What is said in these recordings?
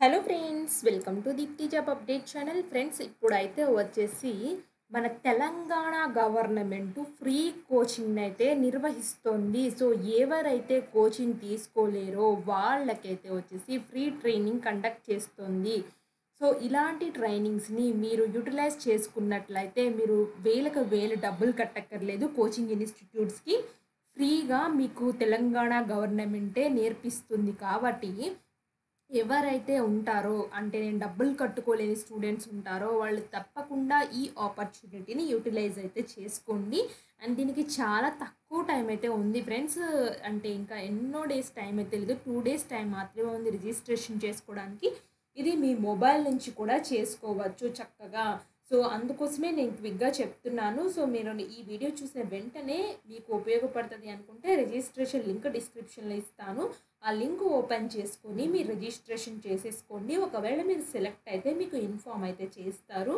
Hello friends, welcome to Deepthi job update channel. Friends, ఇప్పుడైతే వచ్చేసి మన తెలంగాణ గవర్నమెంట్ ఫ్రీ కోచింగ్ అయితే నిర్వహిస్తోంది. సో ఎవరైతే కోచింగ్ తీసుకోలేరో వాళ్ళకైతే వచ్చేసి ఫ్రీ ట్రైనింగ్ కండక్ట్ చేస్తుంది. సో ఇలాంటి ట్రైనింగ్స్ని మీరు యూటిలైజ్ చేసుకున్నట్లయితే మీరు వేలకు వేలు డబ్బులు కట్టక్కర్లేదు. కోచింగ్ ఇన్స్టిట్యూట్స్కి ఫ్రీగా మీకు తెలంగాణ గవర్నమెంటే నేర్పిస్తుంది. కాబట్టి ఎవరైతే ఉంటారో, అంటే నేను డబ్బులు కట్టుకోలేని స్టూడెంట్స్ ఉంటారో వాళ్ళు తప్పకుండా ఈ ఆపర్చునిటీని యూటిలైజ్ అయితే చేసుకోండి. అండ్ దీనికి చాలా తక్కువ టైం అయితే ఉంది ఫ్రెండ్స్. అంటే ఇంకా ఎన్నో డేస్ టైం అయితే లేదు, 2 డేస్ టైం మాత్రమే ఉంది రిజిస్ట్రేషన్ చేసుకోవడానికి. ఇది మీ మొబైల్ నుంచి కూడా చేసుకోవచ్చు చక్కగా. సో అందుకోసమే నేను క్విక్గా చెప్తున్నాను. సో మీరు ఈ వీడియో చూసిన వెంటనే మీకు ఉపయోగపడుతుంది అనుకుంటే రిజిస్ట్రేషన్ లింక్ డిస్క్రిప్షన్లో ఇస్తాను. ఆ లింక్ ఓపెన్ చేసుకొని మీరు రిజిస్ట్రేషన్ చేసేసుకోండి. ఒకవేళ మీరు సెలెక్ట్ అయితే మీకు ఇన్ఫామ్ అయితే చేస్తారు.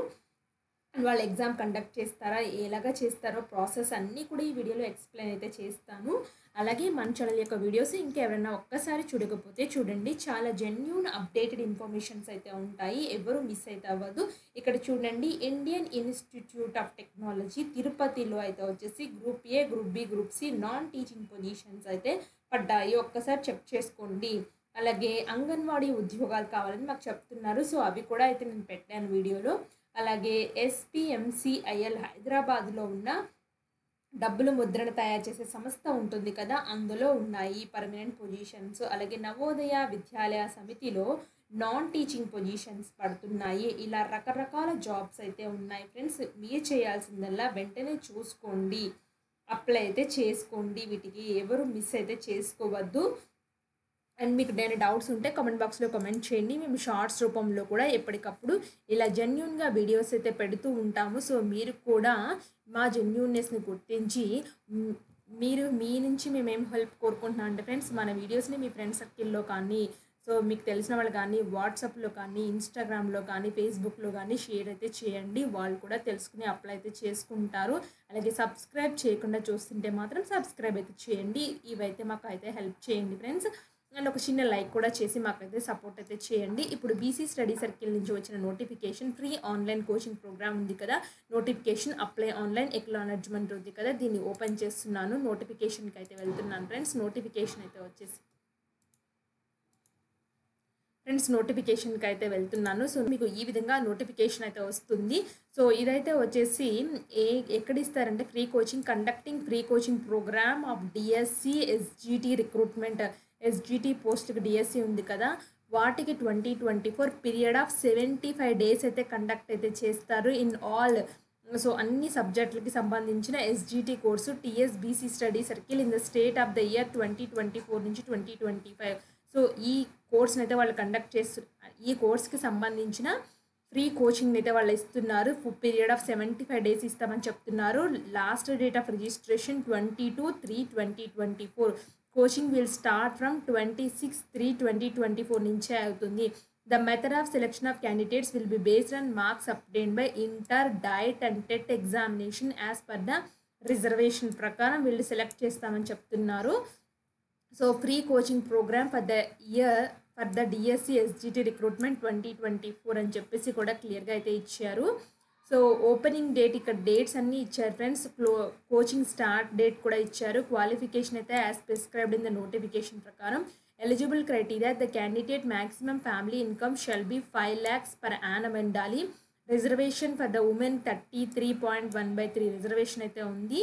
వాళ్ళు ఎగ్జామ్ కండక్ట్ చేస్తారా, ఎలాగా చేస్తారో ప్రాసెస్ అన్నీ కూడా ఈ వీడియోలో ఎక్స్ప్లెయిన్ అయితే చేస్తాను. అలాగే మన ఛానల్ యొక్క వీడియోస్ ఇంకెవరైనా ఒక్కసారి చూడకపోతే చూడండి, చాలా జెన్యూన్ అప్డేటెడ్ ఇన్ఫర్మేషన్స్ అయితే ఉంటాయి, ఎవరు మిస్ అయితే అవ్వదు. ఇక్కడ చూడండి, ఇండియన్ ఇన్స్టిట్యూట్ ఆఫ్ టెక్నాలజీ తిరుపతిలో అయితే వచ్చేసి group A, group B, group C non teaching positions అయితే పడ్డాయి. ఒక్కసారి చెక్ చేసుకోండి. అలాగే అంగన్వాడీ ఉద్యోగాలు కావాలని మాకు చెప్తున్నారు. సో అవి కూడా అయితే నేను పెట్టాను వీడియోలో. అలాగే ఎస్పీఎంసీఐఎల్ హైదరాబాద్లో ఉన్న డబ్బులు ముద్రణ తయారు చేసే సంస్థ ఉంటుంది కదా, అందులో ఉన్నాయి పర్మనెంట్ పొజిషన్స్. అలాగే నవోదయ విద్యాలయ సమితిలో నాన్ టీచింగ్ పొజిషన్స్ పడుతున్నాయి. ఇలా రకరకాల జాబ్స్ అయితే ఉన్నాయి ఫ్రెండ్స్. మీరు చేయాల్సిందల్లా వెంటనే చూసుకోండి, అప్లై అయితే చేసుకోండి. వీటికి ఎవరు మిస్ అయితే చేసుకోవద్దు. అండ్ మీకు ఏదైనా డౌట్స్ ఉంటే కామెంట్ బాక్స్లో కామెంట్ చేయండి. మేము షార్ట్స్ రూపంలో కూడా ఎప్పటికప్పుడు ఇలా జెన్యూన్గా వీడియోస్ అయితే పెడుతూ ఉంటాము. సో మీరు కూడా మా జెన్యూన్నెస్ని గుర్తించి మీరు మీ నుంచి మేమేం హెల్ప్ కోరుకుంటున్నాం అంటే ఫ్రెండ్స్, మన వీడియోస్ని మీ ఫ్రెండ్ సర్కిల్లో కానీ, సో మీకు తెలిసిన వాళ్ళు కానీ, వాట్సాప్లో కానీ, ఇన్స్టాగ్రామ్లో కానీ, ఫేస్బుక్లో కానీ షేర్ అయితే చేయండి. వాళ్ళు కూడా తెలుసుకుని అప్లై అయితే చేసుకుంటారు. అలాగే సబ్స్క్రైబ్ చేయకుండా చూస్తుంటే మాత్రం సబ్స్క్రైబ్ అయితే చేయండి. ఇవైతే మాకు అయితే హెల్ప్ చేయండి ఫ్రెండ్స్. అండ్ ఒక చిన్న లైక్ కూడా చేసి మాకైతే సపోర్ట్ అయితే చేయండి. ఇప్పుడు బీసీ స్టడీ సర్కిల్ నుంచి వచ్చిన notification, free online coaching program ఉంది కదా, నోటిఫికేషన్ అప్లై ఆన్లైన్ ఎక్నాలెడ్జ్మెంట్ ఉంది కదా, దీన్ని ఓపెన్ చేస్తున్నాను. నోటిఫికేషన్కి అయితే వెళ్తున్నాను ఫ్రెండ్స్. నోటిఫికేషన్కి అయితే వెళ్తున్నాను. సో మీకు ఈ విధంగా నోటిఫికేషన్ అయితే వస్తుంది. సో ఇదైతే వచ్చేసి ఎక్కడ ఇస్తారంటే, free coaching conducting free coaching program of DSC SGT recruitment. SGT పోస్ట్కి డిఎస్సి ఉంది కదా, వాటికి 2024 పీరియడ్ ఆఫ్ 75 డేస్ అయితే కండక్ట్ అయితే చేస్తారు ఇన్ ఆల్. సో అన్ని సబ్జెక్టులకి సంబంధించిన SGT course TSBC study circle in the state of the year 2024 నుంచి 2025. సో ఈ కోర్స్ని అయితే వాళ్ళు కండక్ట్ ఈ కోర్స్కి సంబంధించిన ఫ్రీ కోచింగ్ అయితే వాళ్ళు ఇస్తున్నారు. పీరియడ్ ఆఫ్ 75 డేస్ ఇస్తామని చెప్తున్నారు. Last date of registration 22/3/2024. Coaching will start from 26/3/2024 నుంచే అవుతుంది. The method of selection of candidates will be based on marks obtained by inter, DIET and TET examination as per the reservation ప్రకారం వీళ్ళు select చేస్తామని చెప్తున్నారు. So free coaching program for the DSC SGT recruitment 2024 అని చెప్పేసి కూడా క్లియర్గా అయితే ఇచ్చారు. సో ఓపెనింగ్ డేట్, ఇక్కడ డేట్స్ అన్నీ ఇచ్చారు ఫ్రెండ్స్. కోచింగ్ స్టార్ట్ డేట్ కూడా ఇచ్చారు. క్వాలిఫికేషన్ అయితే as prescribed in the notification ప్రకారం. Eligible criteria, the candidate maximum family income shall be 5 lakhs per annum ఉండాలి. Reservation for the women 33.1/3 reservation అయితే ఉంది.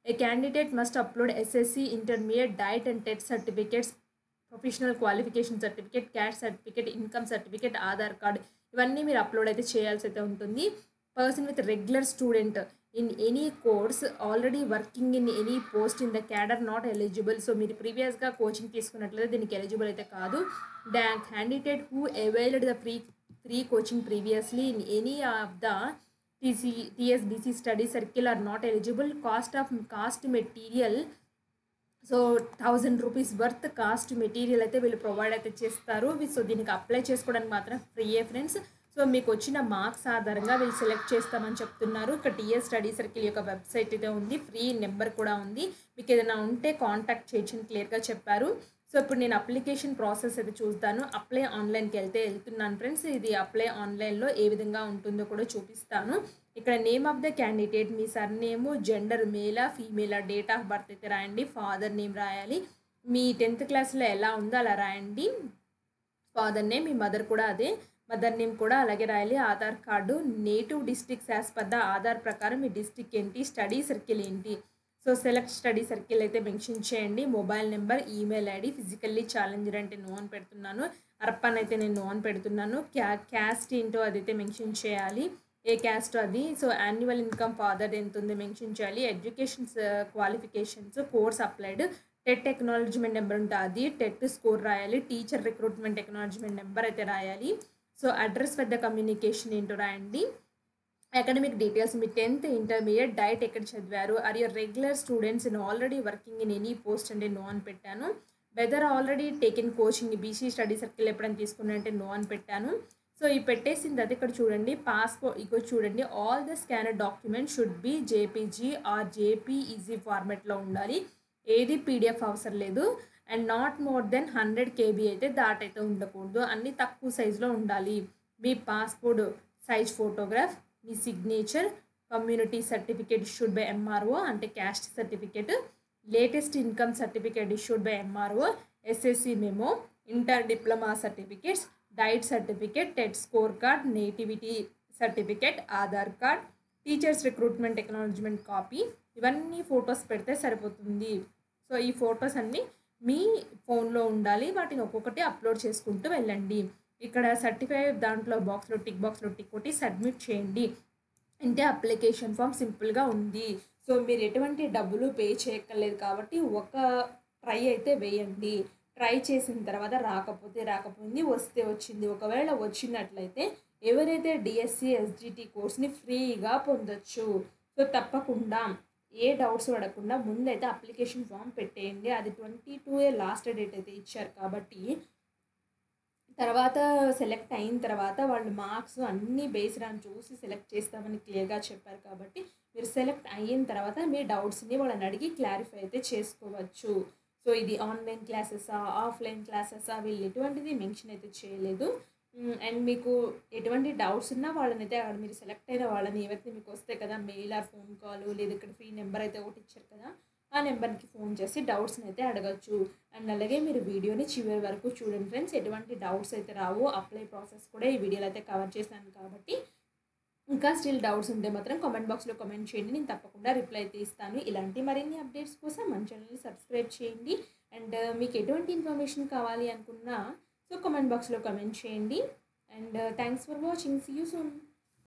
A candidate must upload SSC, intermediate, diet and TET certificates, professional qualification certificate, caste certificate, income certificate, Aadhaar card ఇవన్నీ మీరు upload అయితే చేయాల్సి అయితే ఉంటుంది. Person with regular student in any course already working in any post in the cadre not eligible. So మీరు ప్రీవియస్గా coaching తీసుకున్నట్లయితే దీనికి ఎలిజిబుల్ అయితే కాదు. The candidate who availed the free coaching previously in any of the TSBC study circle are not eligible. Cost material, so 1000 rupees worth cost material అయితే వీళ్ళు provide అయితే చేస్తారు. సో దీనికి అప్లై చేసుకోవడానికి మాత్రం ఫ్రీయే ఫ్రెండ్స్. సో మీకు వచ్చిన మార్క్స్ ఆధారంగా వీళ్ళు సెలెక్ట్ చేస్తామని చెప్తున్నారు. ఇక్కడ టీఎస్ స్టడీ సర్కిల్ యొక్క వెబ్సైట్ అయితే ఉంది, ఫ్రీ నెంబర్ కూడా ఉంది. మీకు ఏదైనా ఉంటే కాంటాక్ట్ చేయొచ్చని క్లియర్గా చెప్పారు. సో ఇప్పుడు నేను అప్లికేషన్ ప్రాసెస్ అయితే చూస్తాను. అప్లై ఆన్‌లైన్‌కి వెళ్తున్నాను ఫ్రెండ్స్. ఇది అప్లై ఆన్‌లైన్‌లో ఏ విధంగా ఉంటుందో కూడా చూపిస్తాను. ఇక్కడ name of the candidate, me surname, gender మేలా, ఫీమేలా, డేట్ ఆఫ్ బర్త్ అయితే రాయండి. ఫాదర్ నేమ్ రాయాలి. మీ 10థ్ క్లాస్‌లో ఎలా ఉందో అలా రాయండి. ఫాదర్ నేమ్, మీ మదర్ కూడా అదే. మదర్ నేమ్ కూడా అలాగే రాయాలి. Aadhaar card, native districts as per the Aadhaar ప్రకారం మీ డిస్ట్రిక్ట్ ఏంటి, స్టడీ సర్కిల్ ఏంటి. సో సెలెక్ట్ స్టడీ సర్కిల్ అయితే మెన్షన్ చేయండి. Mobile number, email ID, physically challenged అంటే నో అని పెడుతున్నాను. అర్పన్ అయితే నేను నో అని పెడుతున్నాను. క్యాస్ట్ ఏంటో అదైతే మెన్షన్ చేయాలి. ఏ క్యాస్ట్ అది. సో యాన్యువల్ ఇన్కమ్ ఫాదర్ ఎంత ఉంది మెన్షన్ చేయాలి. Educations qualifications, course applied, TET acknowledgement number ఉంటే అది, టెట్ స్కోర్ రాయాలి. టీచర్ రిక్రూట్మెంట్ ఎక్నాలజ్మెంట్ నెంబర్ అయితే రాయాలి. సో అడ్రస్ పెద్ద కమ్యూనికేషన్ ఏంటో రాయండి. అకాడమిక్ డీటెయిల్స్, మీ 10th ఇంటర్మీడియట్, డైట్ ఎక్కడ చదివారు, are your regular students in already working in any post అంటే నో అని పెట్టాను. Whether already taken coaching, BC study circle ఎప్పుడైనా తీసుకున్నా అంటే నో అని పెట్టాను. సో ఈ పెట్టేసిన తర్వాత ఇక్కడ చూడండి పాస్పోర్ట్, ఇగో చూడండి all the scanner document should be JPG or JPEG ఫార్మాట్లో ఉండాలి. ఏది పీడిఎఫ్ అవసరం లేదు. And not more than 100 KB అయితే దాటైతే ఉండకూడదు. అన్నీ తక్కువ సైజులో ఉండాలి. మీ పాస్పోర్ట్ సైజ్ ఫోటోగ్రాఫ్, మీ signature, community certificate issued by MRO అంటే caste certificate, latest income certificate issued by MRO, SSC memo, inter diploma certificates, DIET certificate, TET score card, nativity certificate, Aadhaar card, teachers recruitment acknowledgement copy, ఇవన్నీ photos పెడితే సరిపోతుంది. So ఈ photos అన్నీ మీ ఫోన్లో ఉండాలి. వాటిని ఒక్కొక్కటి అప్లోడ్ చేసుకుంటూ వెళ్ళండి. ఇక్కడ సర్టిఫై దాంట్లో బాక్స్లో టిక్ కొట్టి సబ్మిట్ చేయండి. అంటే అప్లికేషన్ ఫామ్ సింపుల్గా ఉంది. సో మీరు ఎటువంటి డబ్బులు పే చేయక్కర్లేదు కాబట్టి ఒక ట్రై అయితే వేయండి. ట్రై చేసిన తర్వాత రాకపోయింది, వస్తే వచ్చింది. ఒకవేళ వచ్చినట్లయితే ఎవరైతే డిఎస్సి ఎస్జిటి కోర్స్ని ఫ్రీగా పొందొచ్చు. సో తప్పకుండా ఏ డౌట్స్ పడకుండా ముందైతే అప్లికేషన్ ఫామ్ పెట్టేయండి. అది 22 లాస్ట్ డేట్ అయితే ఇచ్చారు కాబట్టి తర్వాత సెలెక్ట్ అయిన తర్వాత వాళ్ళు మార్క్స్ అన్నీ బేస్డ్ అని చూసి సెలెక్ట్ చేస్తామని క్లియర్గా చెప్పారు కాబట్టి మీరు సెలెక్ట్ అయిన తర్వాత మీ డౌట్స్ని వాళ్ళని అడిగి క్లారిఫై అయితే చేసుకోవచ్చు. సో ఇది ఆన్లైన్ క్లాసెసా, ఆఫ్లైన్ క్లాసెసా, వీళ్ళు ఎటువంటిది మెన్షన్ అయితే చేయలేదు. అండ్ మీకు ఎటువంటి డౌట్స్ ఉన్నా వాళ్ళని అయితే అక్కడ మీరు సెలెక్ట్ అయిన వాళ్ళని ఎవరైతే మీకు వస్తే కదా మెయిల్ ఆర్ ఫోన్ కాల్, లేదా ఇక్కడ ఫ్రీ నెంబర్ అయితే ఒకటి ఇచ్చారు కదా ఆ నెంబర్కి ఫోన్ చేసి డౌట్స్ని అయితే అడగచ్చు. అండ్ అలాగే మీరు వీడియోని చివరి వరకు చూడండి ఫ్రెండ్స్. ఎటువంటి డౌట్స్ అయితే రావు. అప్లై ప్రాసెస్ కూడా ఈ వీడియోలో అయితే కవర్ చేశాను కాబట్టి ఇంకా స్టిల్ డౌట్స్ ఉంటే మాత్రం కామెంట్ బాక్స్లో కామెంట్ చేయండి. నేను తప్పకుండా రిప్లై అయితే ఇస్తాను. ఇలాంటి మరిన్ని అప్డేట్స్ కోసం మన ఛానల్ని సబ్స్క్రైబ్ చేయండి. అండ్ మీకు ఎటువంటి ఇన్ఫర్మేషన్ కావాలి అనుకున్నా సో కామెంట్ బాక్స్లో కామెంట్ చేయండి. And thanks for watching. See you soon.